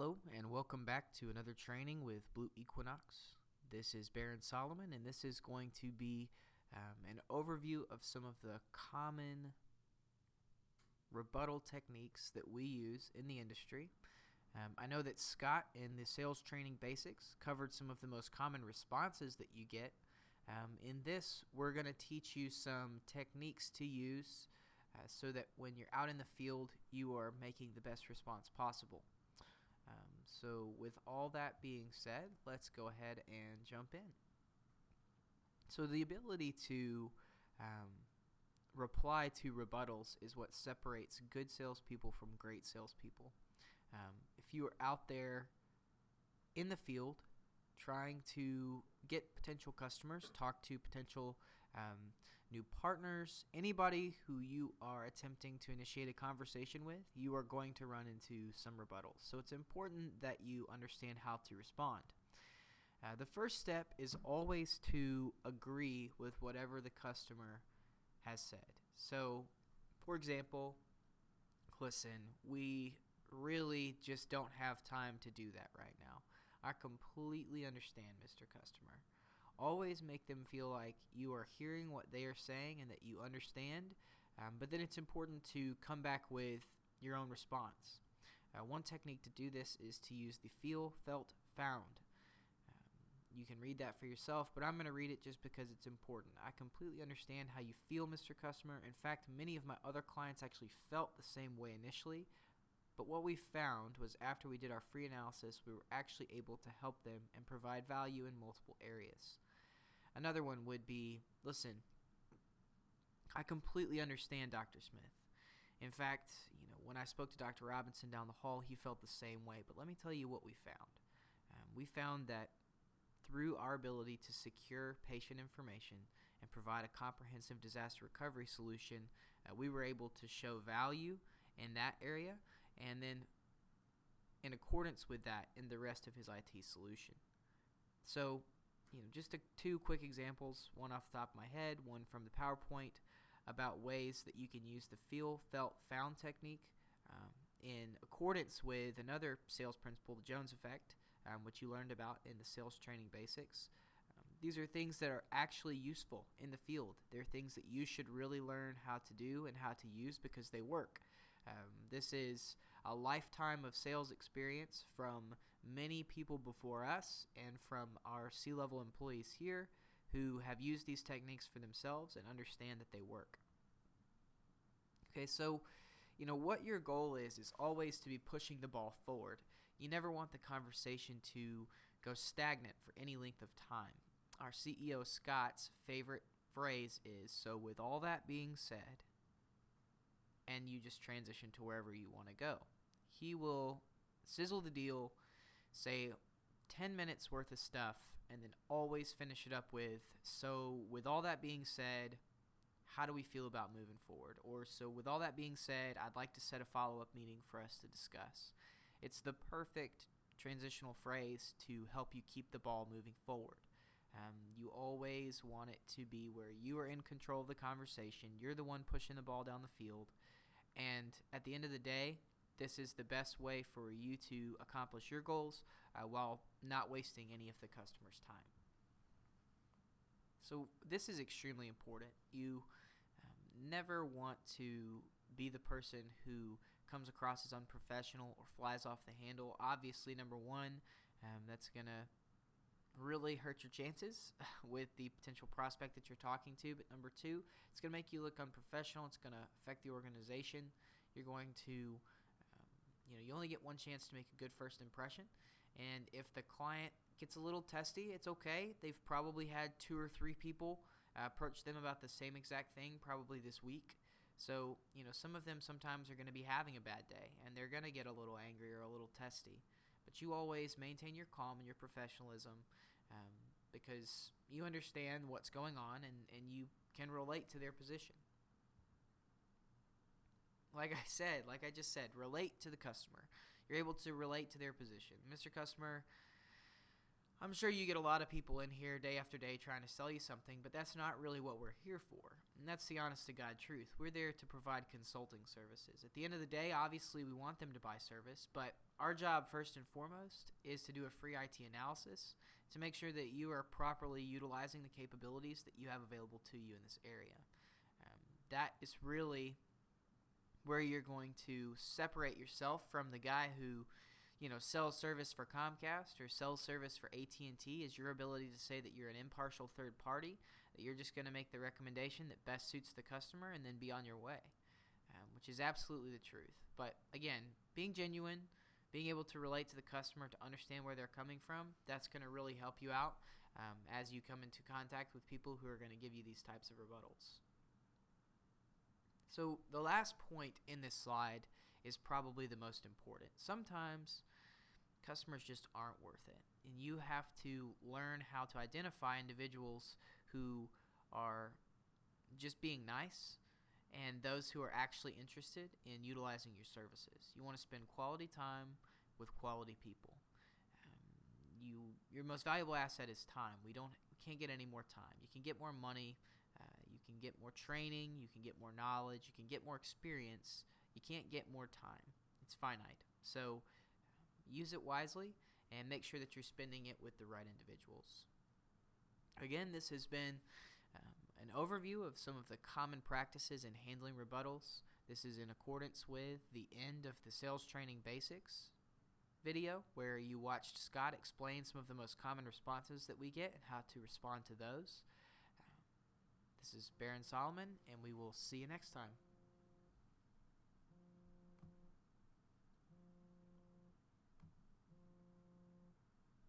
Hello and welcome back to another training with Blue Equinox. This is Baron Solomon, and this is going to be an overview of some of the common rebuttal techniques that we use in the industry. I know that Scott in the Sales Training Basics covered some of the most common responses that you get. In this, we're going to teach you some techniques to use so that when you're out in the field, you are making the best response possible. So with all that being said, let's go ahead and jump in. So the ability to reply to rebuttals is what separates good salespeople from great salespeople. If you are out there in the field trying to get potential customers, talk to potential new partners, anybody who you are attempting to initiate a conversation with, you are going to run into some rebuttals. So it's important that you understand how to respond. The first step is always to agree with whatever the customer has said. So, for example, listen, we really just don't have time to do that right now. I completely understand, Mr. Customer. Always make them feel like you are hearing what they are saying and that you understand, but then it's important to come back with your own response. One technique to do this is to use the feel, felt, found. You can read that for yourself, but I'm going to read it just because it's important. I completely understand how you feel, Mr. Customer. In fact, many of my other clients actually felt the same way initially. But what we found was after we did our free analysis, we were actually able to help them and provide value in multiple areas. Another one would be, listen, I completely understand Dr. Smith. In fact, when I spoke to Dr. Robinson down the hall, he felt the same way. But let me tell you what we found. We found that through our ability to secure patient information and provide a comprehensive disaster recovery solution, we were able to show value in that area, and then in accordance with that in the rest of his IT solution. So, just two quick examples, one off the top of my head, one from the PowerPoint, about ways that you can use the feel, felt, found technique in accordance with another sales principle, the Jones effect, which you learned about in the Sales Training Basics. These are things that are actually useful in the field. They're things that you should really learn how to do and how to use because they work. This is a lifetime of sales experience from many people before us and from our C-level employees here who have used these techniques for themselves and understand that they work. Okay, so what your goal is always to be pushing the ball forward. You never want the conversation to go stagnant for any length of time. Our CEO Scott's favorite phrase is, so with all that being said, and you just transition to wherever you want to go. He will sizzle the deal, say 10 minutes worth of stuff, and then always finish it up with, so with all that being said, how do we feel about moving forward? Or, so with all that being said, I'd like to set a follow-up meeting for us to discuss. It's the perfect transitional phrase to help you keep the ball moving forward. You always want it to be where you are in control of the conversation. You're the one pushing the ball down the field. And at the end of the day, this is the best way for you to accomplish your goals while not wasting any of the customer's time. So this is extremely important. You never want to be the person who comes across as unprofessional or flies off the handle. Obviously, number one, that's going to really hurt your chances with the potential prospect that you're talking to. But number two, it's going to make you look unprofessional. It's going to affect the organization. You're going to, you only get one chance to make a good first impression. And if the client gets a little testy, it's okay. They've probably had 2 or 3 people approach them about the same exact thing probably this week. So, some of them sometimes are going to be having a bad day, and they're going to get a little angry or a little testy. But you always maintain your calm and your professionalism because you understand what's going on and you can relate to their position. Like I just said, relate to the customer. You're able to relate to their position. Mr. Customer, I'm sure you get a lot of people in here day after day trying to sell you something, but that's not really what we're here for. And that's the honest to God truth. We're there to provide consulting services. At the end of the day, obviously we want them to buy service, but our job first and foremost is to do a free IT analysis to make sure that you are properly utilizing the capabilities that you have available to you in this area. That is really where you're going to separate yourself from the guy who sells service for Comcast or sells service for AT&T. Is your ability to say that you're an impartial third party, that you're just going to make the recommendation that best suits the customer and then be on your way, which is absolutely the truth. But again, being genuine, being able to relate to the customer, to understand where they're coming from, that's going to really help you out as you come into contact with people who are going to give you these types of rebuttals. So the last point in this slide is probably the most important. Sometimes customers just aren't worth it, and you have to learn how to identify individuals who are just being nice and those who are actually interested in utilizing your services. You want to spend quality time with quality people. Your most valuable asset is time. We can't get any more time. You can get more money, you can get more training, you can get more knowledge, you can get more experience. You can't get more time. It's finite. So use it wisely and make sure that you're spending it with the right individuals. Again, this has been an overview of some of the common practices in handling rebuttals. This is in accordance with the end of the Sales Training Basics video, where you watched Scott explain some of the most common responses that we get and how to respond to those. This is Baron Solomon, and we will see you next time.